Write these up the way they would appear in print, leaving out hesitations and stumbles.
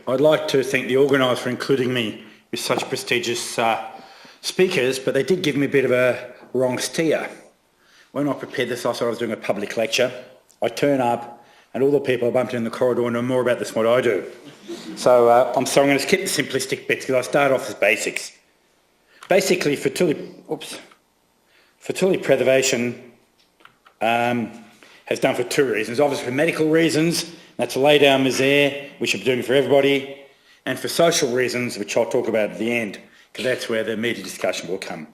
I'd like to thank the organiser for including me with such prestigious speakers, but they did give me a bit of a wrong steer. When I prepared this, I thought I was doing a public lecture. I turn up and all the people I bumped in the corridor know more about this than what I do. So I'm sorry, I'm going to skip the simplistic bits because I start off as basics. Basically, fertility preservation has done for two reasons. Obviously for medical reasons, that's to lay down misère, we should be doing for everybody, and for social reasons, which I'll talk about at the end, because that's where the media discussion will come.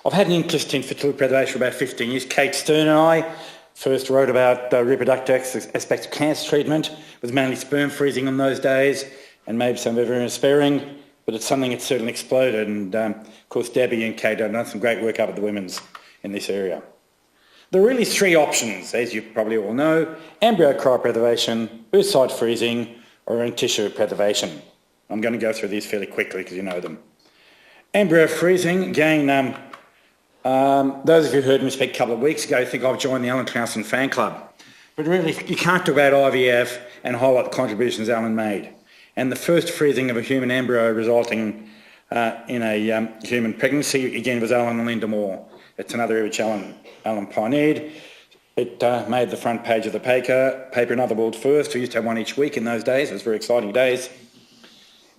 I've had an interest in fertility preservation for about 15 years. Kate Stern and I first wrote about reproductive aspects of cancer treatment. It was mainly sperm freezing in those days, and maybe some ovarian sparing, but it's something that's certainly exploded, and of course Debbie and Kate have done some great work up at the Women's in this area. There are really three options, as you probably all know: embryo cryopreservation, oocyte freezing, or in tissue preservation. I'm going to go through these fairly quickly because you know them. Embryo freezing, again, those of you who heard me speak a couple of weeks ago think I've joined the Alan Townsend fan club. But really, you can't talk about IVF and highlight the contributions Alan made. And the first freezing of a human embryo resulting in a human pregnancy, again, was Alan and Linda Moore. It's another area which Alan pioneered. It made the front page of the paper, another world first. We used to have one each week in those days. It was very exciting days.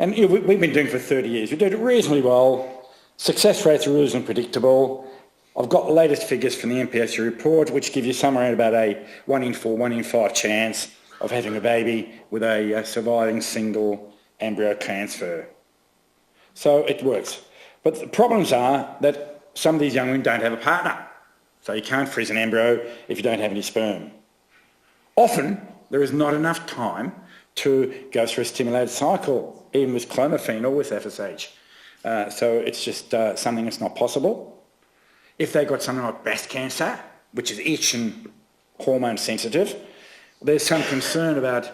And we've been doing it for 30 years. We did it reasonably well. Success rates are reasonably predictable. I've got the latest figures from the MPSU report, which give you somewhere around about a 1 in 4, 1 in 5 chance of having a baby with a surviving single embryo transfer. So it works. But the problems are that some of these young women don't have a partner. So you can't freeze an embryo if you don't have any sperm. Often, there is not enough time to go through a stimulated cycle, even with clomiphene or with FSH. So it's just something that's not possible. If they've got something like breast cancer, which is itch and hormone sensitive, there's some concern about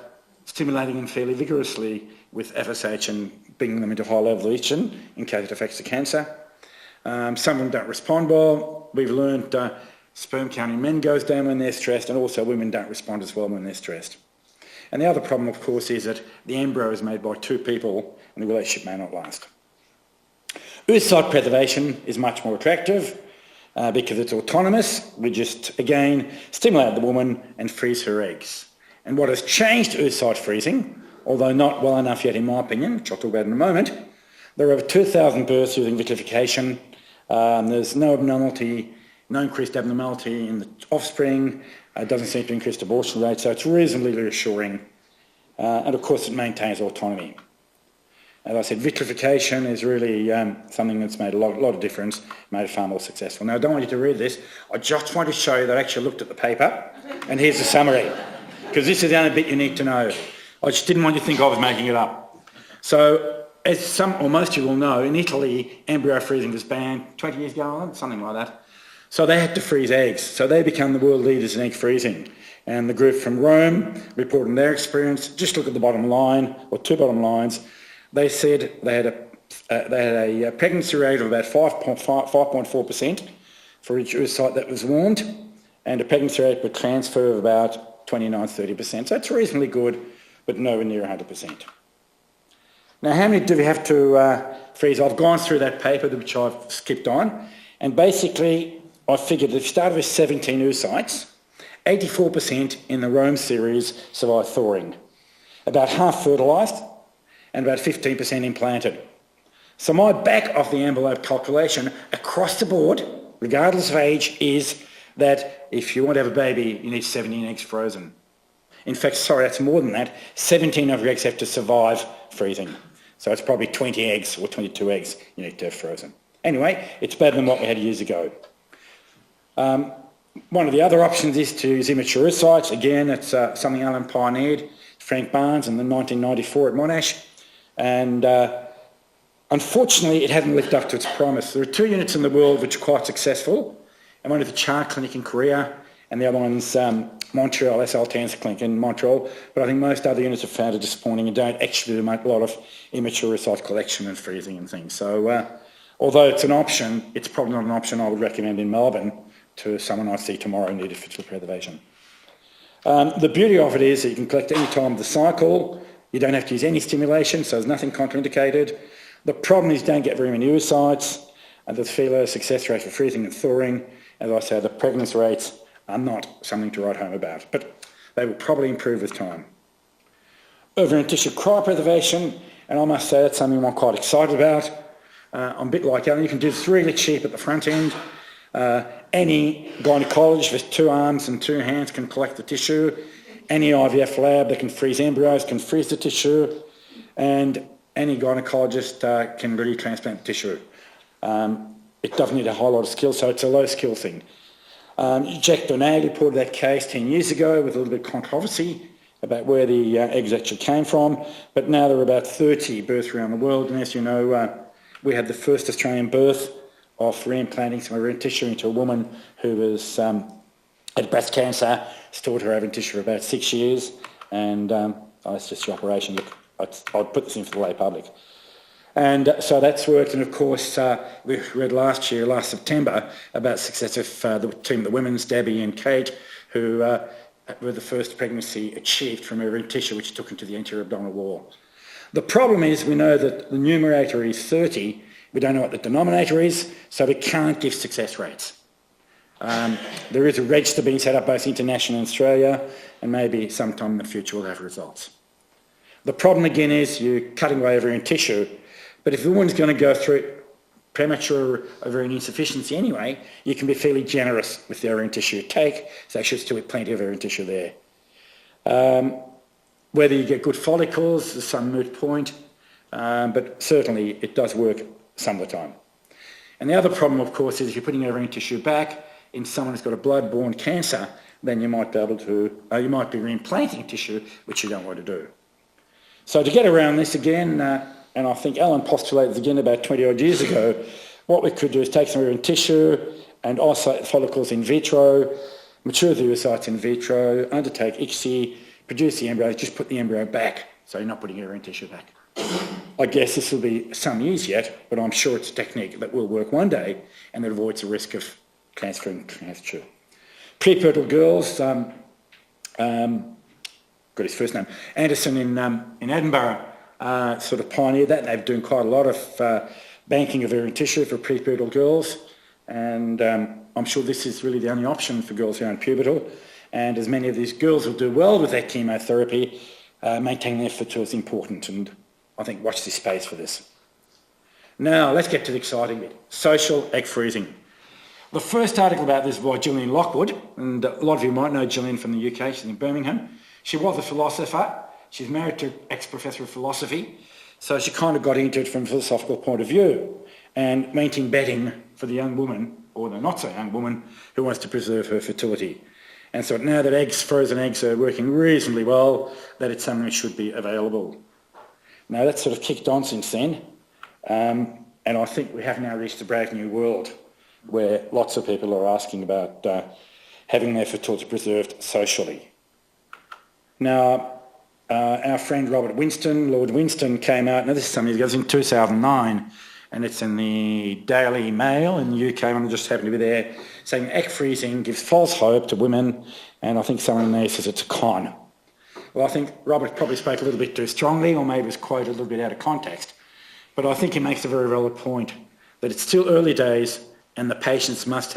stimulating them fairly vigorously with FSH and bringing them into high level of itching in case it affects the cancer. Some of them don't respond well. We've learned sperm count in men goes down when they're stressed, and also women don't respond as well when they're stressed. And the other problem, of course, is that the embryo is made by two people and the relationship may not last. Oocyte preservation is much more attractive because it's autonomous. We just, again, stimulate the woman and freeze her eggs. And what has changed oocyte freezing, although not well enough yet in my opinion, which I'll talk about in a moment, there are over 2,000 births using vitrification. There's no abnormality, no increased abnormality in the offspring. It doesn't seem to increase abortion rate, so it's reasonably reassuring. And of course, it maintains autonomy. As I said, vitrification is really something that's made a lot of difference, made it far more successful. Now, I don't want you to read this. I just want to show you that I actually looked at the paper, and here's the summary, because this is the only bit you need to know. I just didn't want you to think I was making it up. So, as some or most of you will know, in Italy, embryo freezing was banned 20 years ago, something like that. So they had to freeze eggs. So they become the world leaders in egg freezing. And the group from Rome reported on their experience. Just look at the bottom line, or two bottom lines. They said they had a pregnancy rate of about 5.4% for each oocyte that was warmed, and a pregnancy rate per transfer of about 29-30%. So it's reasonably good, but nowhere near 100%. Now, how many do we have to freeze? I've gone through that paper, which I've skipped on, and basically I figured that if you started with 17 oocytes, 84% in the Rome series survived thawing, about half fertilised, and about 15% implanted. So my back of the envelope calculation across the board, regardless of age, is that if you want to have a baby, you need 17 eggs frozen. In fact, sorry, that's more than that. 17 of your eggs have to survive freezing. So it's probably 20 eggs or 22 eggs you need to have frozen. Anyway, it's better than what we had years ago. One of the other options is to use immature oocytes. Again, it's something Alan pioneered, Frank Barnes in 1994 at Monash. And unfortunately, it hasn't lived up to its promise. There are 2 units in the world which are quite successful, and one is the Char Clinic in Korea, and the other one's Montreal, SL Cancer Clinic in Montreal. But I think most other units have found it disappointing and don't actually do a lot of immature oocyte collection and freezing and things. So although it's an option, it's probably not an option I would recommend in Melbourne to someone I see tomorrow who needed fertility preservation. The beauty of it is that you can collect any time of the cycle. You don't have to use any stimulation, so there's nothing contraindicated. The problem is you don't get very many oocytes, and the failure success rate for freezing and thawing. As I say, the pregnancy rates are not something to write home about, but they will probably improve with time. Ovarian tissue cryopreservation, and I must say that's something I'm quite excited about. I'm a bit like Alan, you can do this really cheap at the front end. Any gynaecologist with 2 arms and 2 hands can collect the tissue. Any IVF lab that can freeze embryos can freeze the tissue, and any gynaecologist can really transplant the tissue. It doesn't need a whole lot of skill, so it's a low skill thing. Jack Donaghy reported that case 10 years ago with a little bit of controversy about where the eggs actually came from, but now there are about 30 births around the world, and as you know, we had the first Australian birth of reimplanting some ovarian tissue into a woman who was had breast cancer, stored her ovarian tissue for about 6 years, and it's just the operation. Look, I'd put this in for the lay public. And so that's worked, and of course we read last September, about the success of the team of the women's, Debbie and Kate, who were the first pregnancy achieved from ovarian tissue, which took into the anterior abdominal wall. The problem is we know that the numerator is 30, we don't know what the denominator is, so we can't give success rates. There is a register being set up both internationally and Australia, and maybe sometime in the future we'll have results. The problem again is you're cutting away ovarian tissue, but if the woman's going to go through premature ovarian insufficiency anyway, you can be fairly generous with the ovarian tissue you take, so there should still be plenty of ovarian tissue there. Whether you get good follicles is some moot point, but certainly it does work some of the time. And the other problem, of course, is if you're putting ovarian tissue back in someone who's got a blood-borne cancer, then you might be able to, you might be reimplanting tissue, which you don't want to do. So to get around this again, and I think Alan postulated again about 20 odd years ago, what we could do is take some ovarian tissue and isolate the follicles in vitro, mature the oocytes in vitro, undertake ICSI, produce the embryo, just put the embryo back, so you're not putting ovarian tissue back. I guess this will be some years yet, but I'm sure it's a technique that will work one day and that avoids the risk of transferring tissue. Prepubertal girls, got his first name, Anderson in Edinburgh, sort of pioneered that, and they've been doing quite a lot of banking of ovarian tissue for prepubertal girls, and I'm sure this is really the only option for girls who aren't pubertal, and as many of these girls will do well with that chemotherapy, maintaining their fertility is important, and I think watch this space for this. Now let's get to the exciting bit, social egg freezing. The first article about this was by Gillian Lockwood, and a lot of you might know Gillian from the UK, she's in Birmingham. She was a philosopher. She's married to an ex-professor of philosophy, so she kind of got into it from a philosophical point of view and maintained betting for the young woman, or the not-so-young woman, who wants to preserve her fertility. And so now that frozen eggs are working reasonably well, that it's something that should be available. Now that's sort of kicked on since then, and I think we have now reached a brave new world where lots of people are asking about having their fertility preserved socially. Now, our friend Robert Winston, Lord Winston, came out, now this is some years ago, it was in 2009, and it's in the Daily Mail in the UK, and I just happened to be there, saying egg freezing gives false hope to women, and I think someone there says it's a con. Well, I think Robert probably spoke a little bit too strongly, or maybe was quoted a little bit out of context, but I think he makes a very valid point, that it's still early days, and the patients must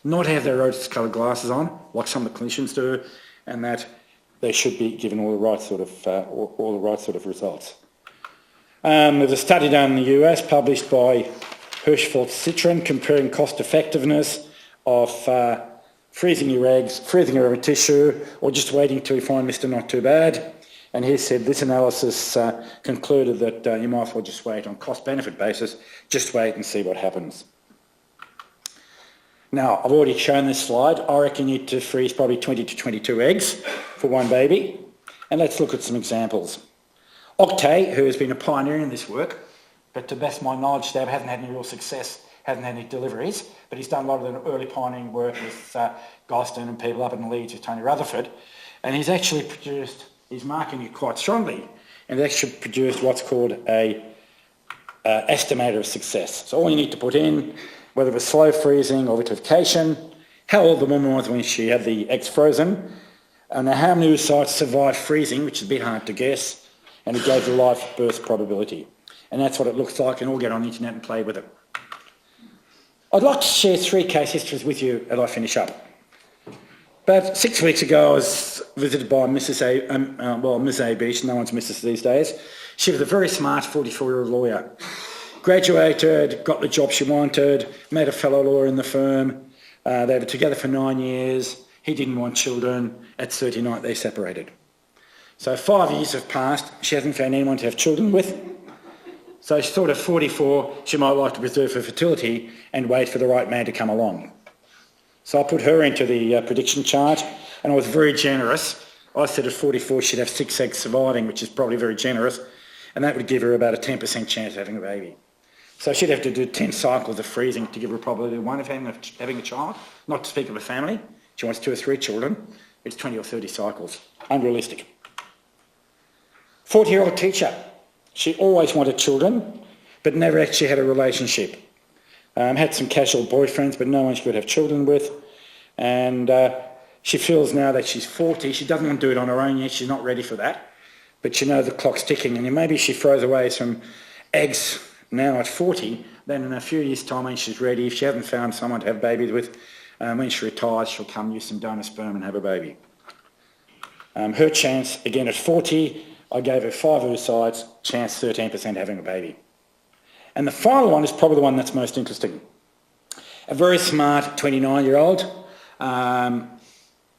not have their rose-coloured glasses on, like some of the clinicians do, and that they should be given all the right sort of results. There's a study done in the US published by Hirschfeld-Citron comparing cost effectiveness of freezing your eggs, freezing your tissue, or just waiting till you find Mr. Not Too Bad. And he said this analysis concluded that you might as well just wait on cost-benefit basis, just wait and see what happens. Now, I've already shown this slide. I reckon you need to freeze probably 20 to 22 eggs for one baby. And let's look at some examples. Octay, who has been a pioneer in this work, but to best of my knowledge, Dave hasn't had any real success, hasn't had any deliveries, but he's done a lot of the early pioneering work with Gosden and people up in Leeds with Tony Rutherford. And he's actually he's marketing it quite strongly, and he's actually produced what's called a estimator of success. So all you need to put in, whether it was slow freezing or vitrification, how old the woman was when she had the eggs frozen, and how many oocytes survived freezing, which is a bit hard to guess, and it gave the live birth probability. And that's what it looks like, and all get on the internet and play with it. I'd like to share 3 case histories with you as I finish up. About 6 weeks ago, I was visited by Mrs. A B, no one's Mrs. these days. She was a very smart 44-year-old lawyer. Graduated, got the job she wanted, met a fellow lawyer in the firm. They were together for 9 years. He didn't want children. At 39, they separated. So 5 years have passed. She hasn't found anyone to have children with. So she thought at 44, she might like to preserve her fertility and wait for the right man to come along. So I put her into the prediction chart, and I was very generous. I said at 44 she'd have 6 eggs surviving, which is probably very generous, and that would give her about a 10% chance of having a baby. So she'd have to do 10 cycles of freezing to give her probability 1 of having a child, not to speak of a family. She wants 2 or 3 children. It's 20 or 30 cycles. Unrealistic. 40-year-old teacher. She always wanted children, but never actually had a relationship. Had some casual boyfriends, but no one she could have children with. And she feels now that she's 40. She doesn't want to do it on her own yet. She's not ready for that. But she knows the clock's ticking, and maybe she throws away some eggs now at 40. Then in a few years' time, when she's ready, if she hasn't found someone to have babies with, when she retires, she'll come use some donor sperm and have a baby. Her chance, again at 40, I gave her 5 oocytes, chance 13% having a baby. And the final one is probably the one that's most interesting. A very smart 29-year-old.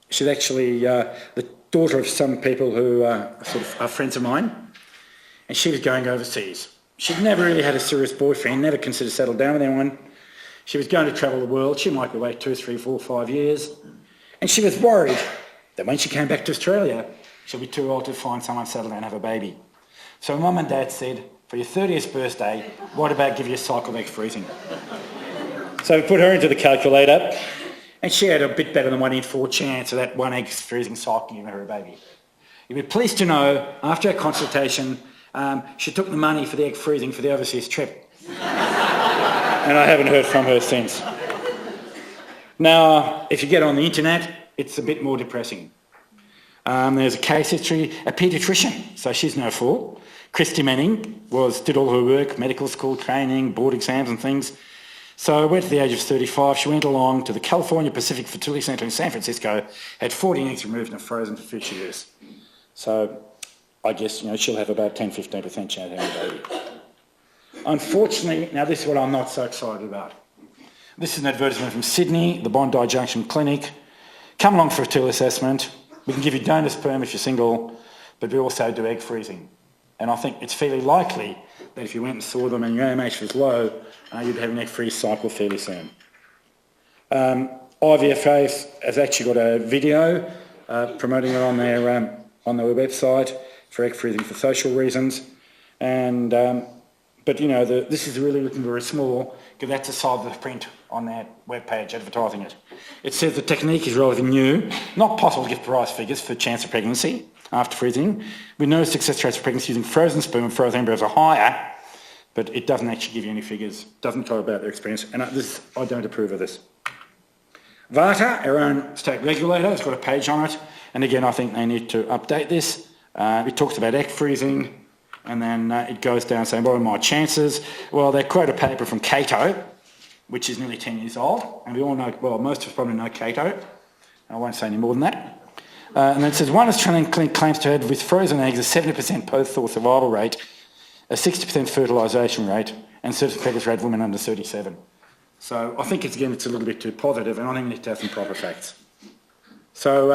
She's actually the daughter of some people who are friends of mine. And she was going overseas. She'd never really had a serious boyfriend, never considered settled down with anyone. She was going to travel the world. She might be away 2, 3, 4, 5 years. And she was worried that when she came back to Australia, she'll be too old to find someone settled down and have a baby. So Mum and Dad said, for your 30th birthday, what about give you a cycle of egg freezing? So we put her into the calculator, and she had a bit better than 1 in 4 chance of that 1 egg freezing cycle giving her a baby. You'll be pleased to know, after our consultation, she took the money for the egg freezing for the overseas trip. And I haven't heard from her since. Now, if you get on the internet, it's a bit more depressing. There's a case history, a paediatrician, so she's no fool. Christy Manning did all her work, medical school training, board exams and things. So went to the age of 35, she went along to the California Pacific Fertility Centre in San Francisco, had 14 eggs removed and frozen for future use. So I guess she'll have about 10-15% chance of having a baby. Unfortunately, now this is what I'm not so excited about. This is an advertisement from Sydney, the Bondi Junction Clinic. Come along for a fertility assessment. We can give you donor sperm if you're single, but we also do egg freezing. And I think it's fairly likely that if you went and saw them and your AMH was low, you'd have an egg freeze cycle fairly soon. IVF has actually got a video promoting it on their website for egg freezing for social reasons. And but this is really looking very small because that's the size of the print on their webpage advertising it. It says the technique is relatively new, not possible to give price figures for chance of pregnancy after freezing. We know success rates for pregnancy using frozen sperm and frozen embryos are higher, but it doesn't actually give you any figures, doesn't talk about their experience, and I don't approve of this. VARTA, our own state regulator, has got a page on it, and again I think they need to update this. It talks about egg freezing, and then it goes down saying, what are my chances? Well, they quote a paper from Cato, which is nearly 10 years old, and we all know, well, most of us probably know Cato. I won't say any more than that. And then it says, one Australian clinic claims to have, with frozen eggs, a 70% post-thaw survival rate, a 60% fertilisation rate, and certain pregnancy rate of women under 37. So I think, it's a little bit too positive, and I think we need to have some proper facts. So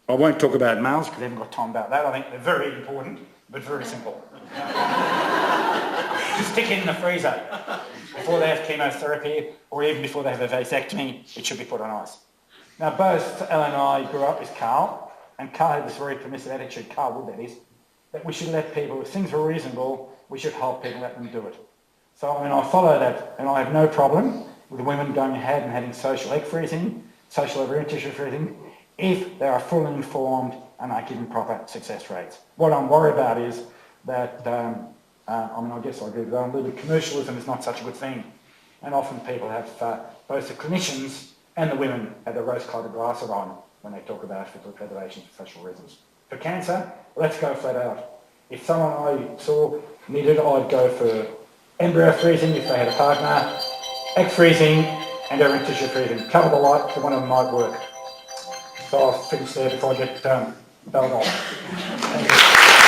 I won't talk about males, because I haven't got time about that. I think they're very important, but very simple. Just stick it in the freezer. Before they have chemotherapy, or even before they have a vasectomy, it should be put on ice. Now, both Ellen and I grew up with Carl, and Carl had this very permissive attitude, Carl Wood that is, that we should let people, if things were reasonable, we should help people, let them do it. So I follow that, and I have no problem with women going ahead and having social egg freezing, social ovarian tissue freezing, if they are fully informed and are given proper success rates. What I'm worried about is that, I guess I agree with that, a little bit commercialism is not such a good thing. And often people have, both the clinicians and the women have their rose-coloured glasses on when they talk about fertility preservation for social reasons. For cancer, let's go flat out. If someone I saw needed, I'd go for embryo freezing if they had a partner, egg freezing, and ovarian tissue freezing. Cover the light, so one of them might work. So I'll finish there before I get bailed off. Thank you.